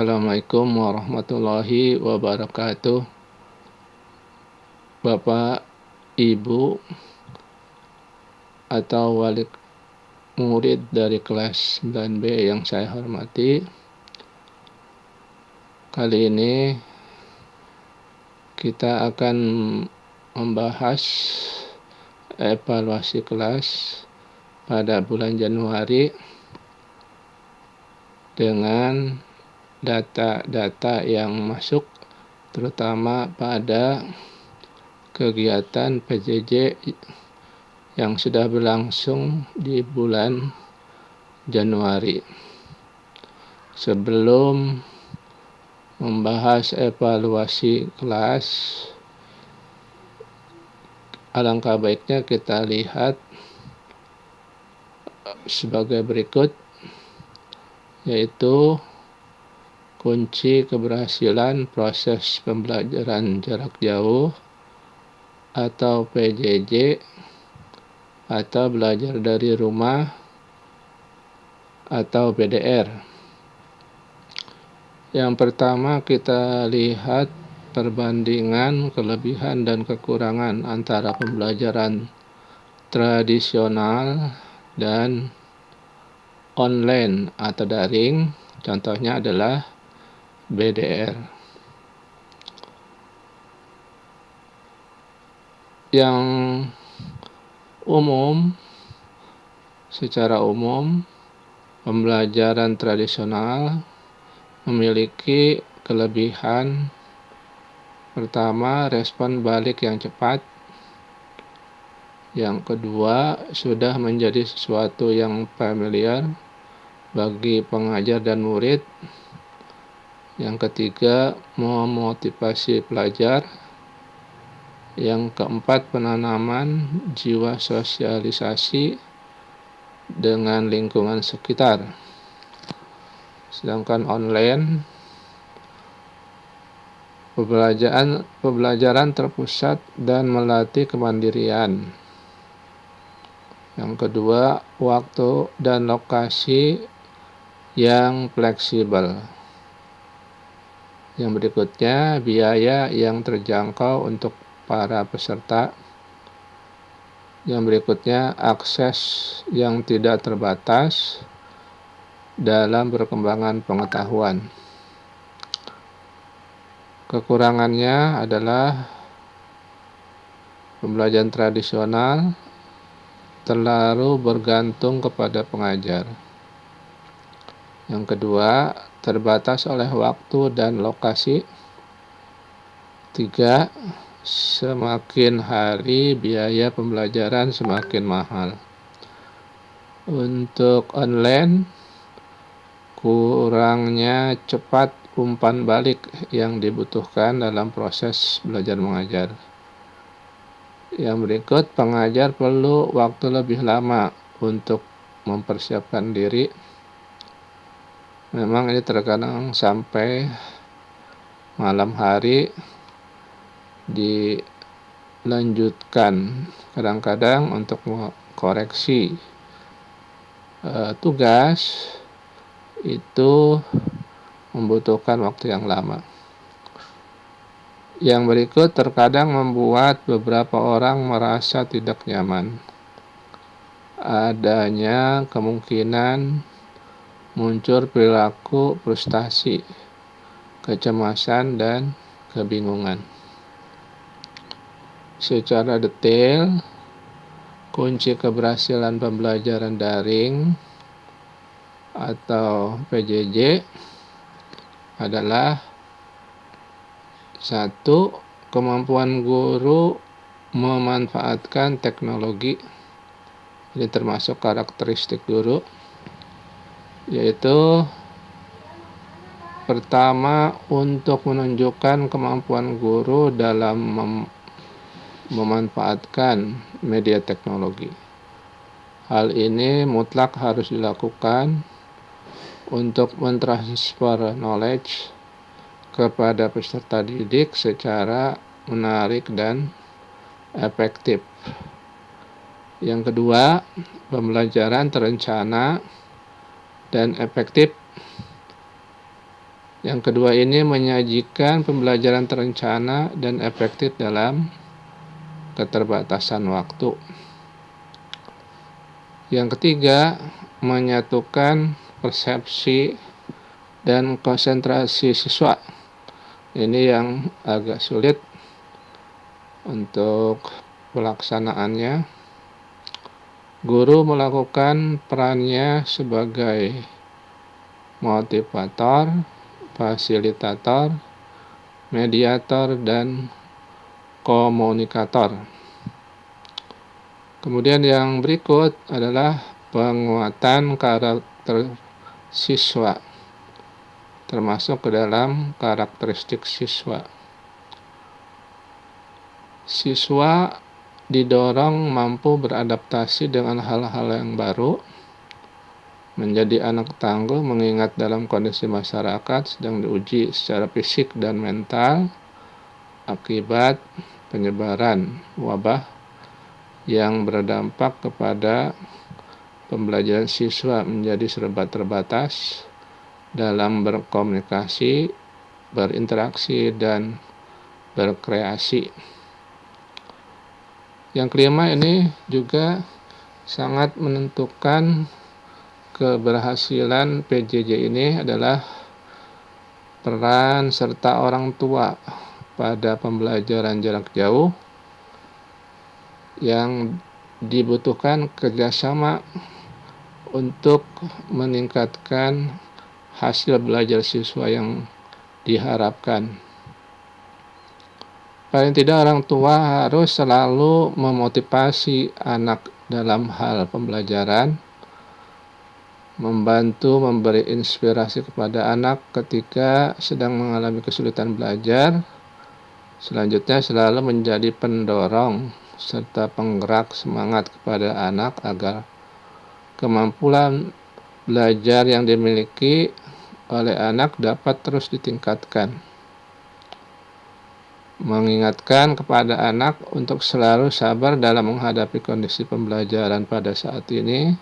Assalamualaikum warahmatullahi wabarakatuh. Bapak, Ibu, atau wali murid dari kelas 9B yang saya hormati. Kali ini kita akan membahas evaluasi kelas pada bulan Januari dengan data-data yang masuk terutama pada kegiatan PJJ yang sudah berlangsung di bulan Januari. Sebelum membahas evaluasi kelas, alangkah baiknya kita lihat sebagai berikut, yaitu kunci keberhasilan proses pembelajaran jarak jauh atau PJJ atau belajar dari rumah atau BDR. Yang pertama kita lihat perbandingan kelebihan dan kekurangan antara pembelajaran tradisional dan online atau daring. Contohnya adalah BDR. Yang umum, secara umum, pembelajaran tradisional memiliki kelebihan. Pertama, respon balik yang cepat. Yang kedua, sudah menjadi sesuatu yang familiar bagi pengajar dan murid. Yang ketiga, memotivasi pelajar. Yang keempat, penanaman jiwa sosialisasi dengan lingkungan sekitar. Sedangkan online, pembelajaran terpusat dan melatih kemandirian. Yang kedua, waktu dan lokasi yang fleksibel. Yang berikutnya, biaya yang terjangkau untuk para peserta. Yang berikutnya, akses yang tidak terbatas dalam perkembangan pengetahuan. Kekurangannya adalah pembelajaran tradisional terlalu bergantung kepada pengajar. Yang kedua, terbatas oleh waktu dan lokasi. 3, semakin hari biaya pembelajaran semakin mahal. Untuk online, kurangnya cepat umpan balik yang dibutuhkan dalam proses belajar mengajar. Yang berikut, pengajar perlu waktu lebih lama untuk mempersiapkan diri. Memang ini terkadang sampai malam hari dilanjutkan kadang-kadang untuk koreksi tugas itu membutuhkan waktu yang lama. Yang berikut terkadang membuat beberapa orang merasa tidak nyaman. Adanya kemungkinan muncul perilaku frustasi, kecemasan, dan kebingungan. Secara detail, kunci keberhasilan pembelajaran daring atau PJJ adalah 1. Kemampuan guru memanfaatkan teknologi. Ini termasuk karakteristik guru, yaitu pertama, untuk menunjukkan kemampuan guru dalam memanfaatkan media teknologi. Hal ini mutlak harus dilakukan untuk mentransfer knowledge kepada peserta didik secara menarik dan efektif. Yang kedua, pembelajaran terencana dan efektif. Yang kedua ini menyajikan pembelajaran terencana dan efektif dalam keterbatasan waktu. Yang ketiga, menyatukan persepsi dan konsentrasi siswa. Ini yang agak sulit untuk pelaksanaannya. Guru melakukan perannya sebagai motivator, fasilitator, mediator, dan komunikator. Kemudian yang berikut adalah penguatan karakter siswa, termasuk ke dalam karakteristik siswa. Siswa didorong mampu beradaptasi dengan hal-hal yang baru, menjadi anak tangguh mengingat dalam kondisi masyarakat sedang diuji secara fisik dan mental akibat penyebaran wabah yang berdampak kepada pembelajaran siswa menjadi serba terbatas dalam berkomunikasi, berinteraksi, dan berkreasi. Yang kelima ini juga sangat menentukan keberhasilan PJJ ini adalah peran serta orang tua pada pembelajaran jarak jauh yang dibutuhkan kerjasama untuk meningkatkan hasil belajar siswa yang diharapkan. Paling tidak orang tua harus selalu memotivasi anak dalam hal pembelajaran, membantu memberi inspirasi kepada anak ketika sedang mengalami kesulitan belajar. Selanjutnya selalu menjadi pendorong serta penggerak semangat kepada anak agar kemampuan belajar yang dimiliki oleh anak dapat terus ditingkatkan. Mengingatkan kepada anak untuk selalu sabar dalam menghadapi kondisi pembelajaran pada saat ini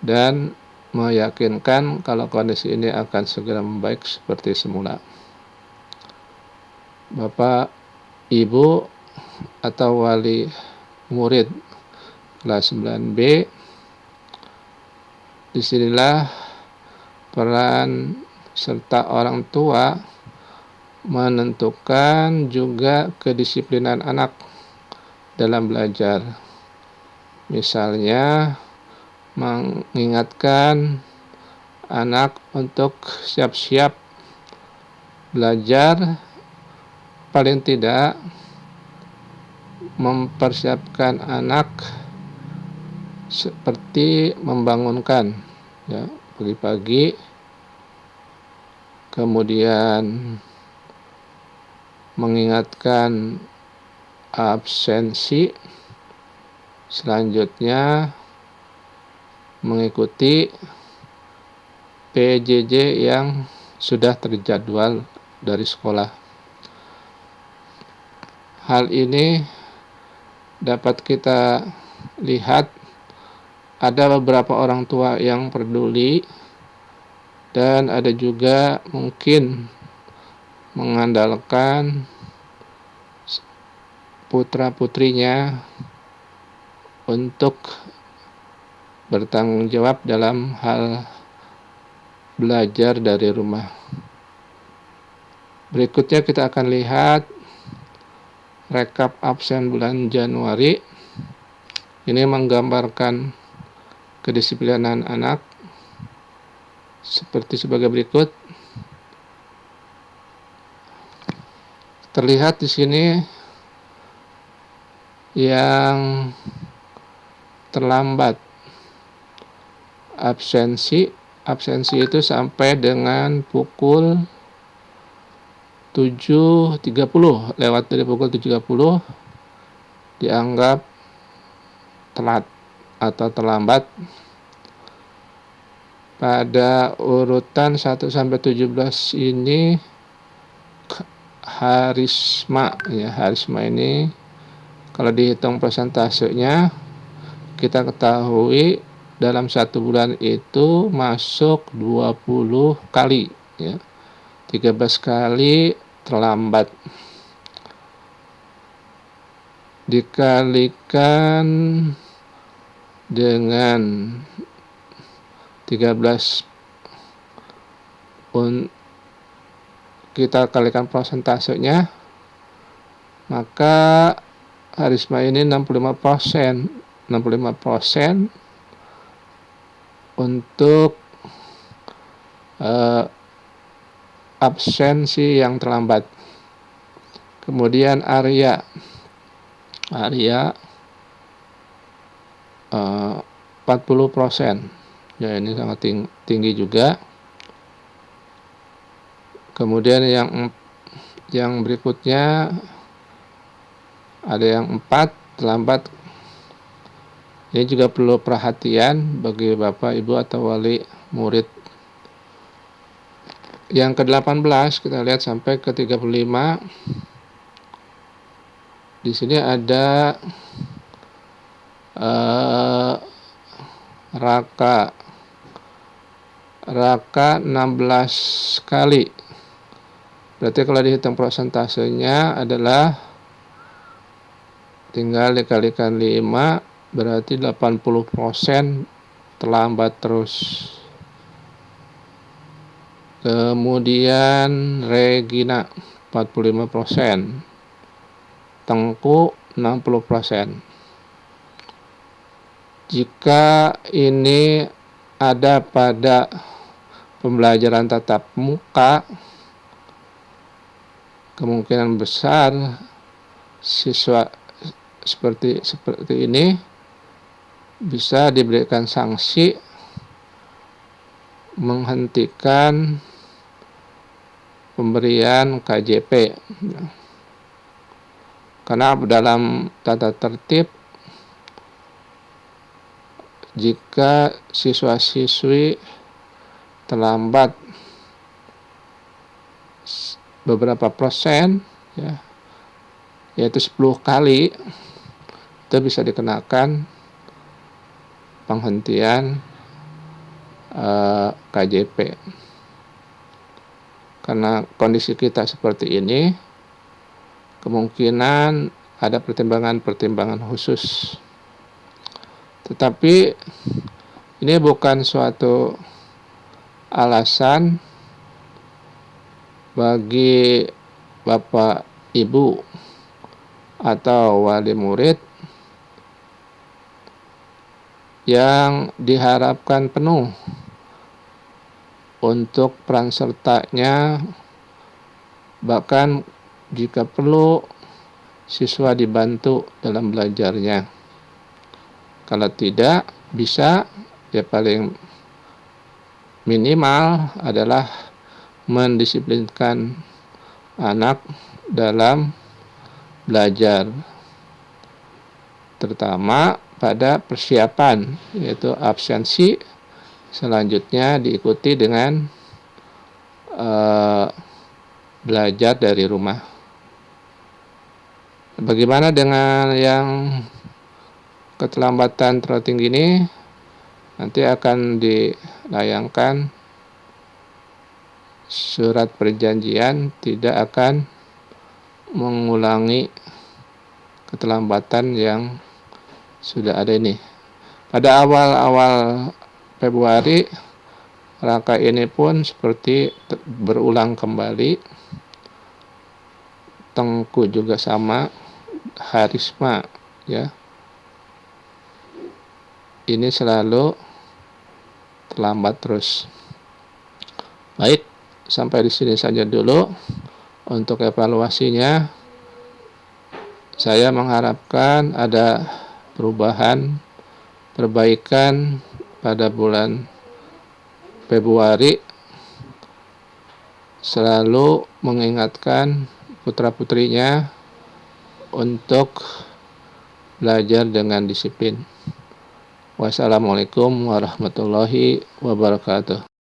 dan meyakinkan kalau kondisi ini akan segera membaik seperti semula. Bapak, Ibu, atau wali murid kelas 9B, disinilah peran serta orang tua menentukan juga kedisiplinan anak dalam belajar. Misalnya mengingatkan anak untuk siap-siap belajar, paling tidak mempersiapkan anak seperti membangunkan ya, pagi-pagi, kemudian mengingatkan absensi, selanjutnya mengikuti PJJ yang sudah terjadwal dari sekolah. Hal ini dapat kita lihat ada beberapa orang tua yang peduli dan ada juga mungkin mengandalkan putra-putrinya untuk bertanggung jawab dalam hal belajar dari rumah. Berikutnya kita akan lihat rekap absen bulan Januari. Ini menggambarkan kedisiplinan anak seperti sebagai berikut. Terlihat di sini yang terlambat absensi itu sampai dengan pukul 7.30, lewat dari pukul 7.30 dianggap telat atau terlambat. Pada urutan 1 sampai 17 ini Harisma ya, Harisma ini kalau dihitung persentasenya kita ketahui dalam 1 bulan itu masuk 20 kali ya. 13 kali terlambat dikalikan dengan 13, kita kalikan prosentasenya, maka Harisma ini 65%. 65% untuk absensi yang terlambat. Kemudian Arya 40%. Ya, ini sangat tinggi juga. Kemudian yang berikutnya ada yang 4 terlambat. Ini juga perlu perhatian bagi Bapak, Ibu atau wali murid. Yang ke-18 kita lihat sampai ke 35. Di sini ada Raka 16 kali. Berarti kalau dihitung prosentasenya adalah tinggal dikalikan 5, berarti 80% terlambat terus. Kemudian Regina 45%, Tengku 60%. Jika ini ada pada pembelajaran tatap muka, kemungkinan besar siswa seperti ini bisa diberikan sanksi menghentikan pemberian KJP. Karena dalam tata tertib, jika siswa-siswi terlambat beberapa persen, ya, yaitu 10 kali, itu bisa dikenakan penghentian KJP. Karena kondisi kita seperti ini, kemungkinan ada pertimbangan-pertimbangan khusus. Tetapi ini bukan suatu alasan bagi Bapak, Ibu, atau wali murid yang diharapkan penuh untuk peran sertanya, bahkan jika perlu siswa dibantu dalam belajarnya. Kalau tidak bisa, ya paling minimal adalah mendisiplinkan anak dalam belajar, terutama pada persiapan, yaitu absensi. Selanjutnya diikuti dengan belajar dari rumah. Bagaimana dengan yang keterlambatan terlalu tinggi ini? Nanti akan dilayangkan surat perjanjian tidak akan mengulangi keterlambatan yang sudah ada ini. Pada awal-awal Februari, Raka ini pun seperti berulang kembali. Tengku juga sama, Harisma, ya. Ini selalu terlambat terus. Baik, sampai di sini saja dulu untuk evaluasinya. Saya mengharapkan ada perbaikan pada bulan Februari, selalu mengingatkan putra-putrinya untuk belajar dengan disiplin. Wassalamualaikum warahmatullahi wabarakatuh.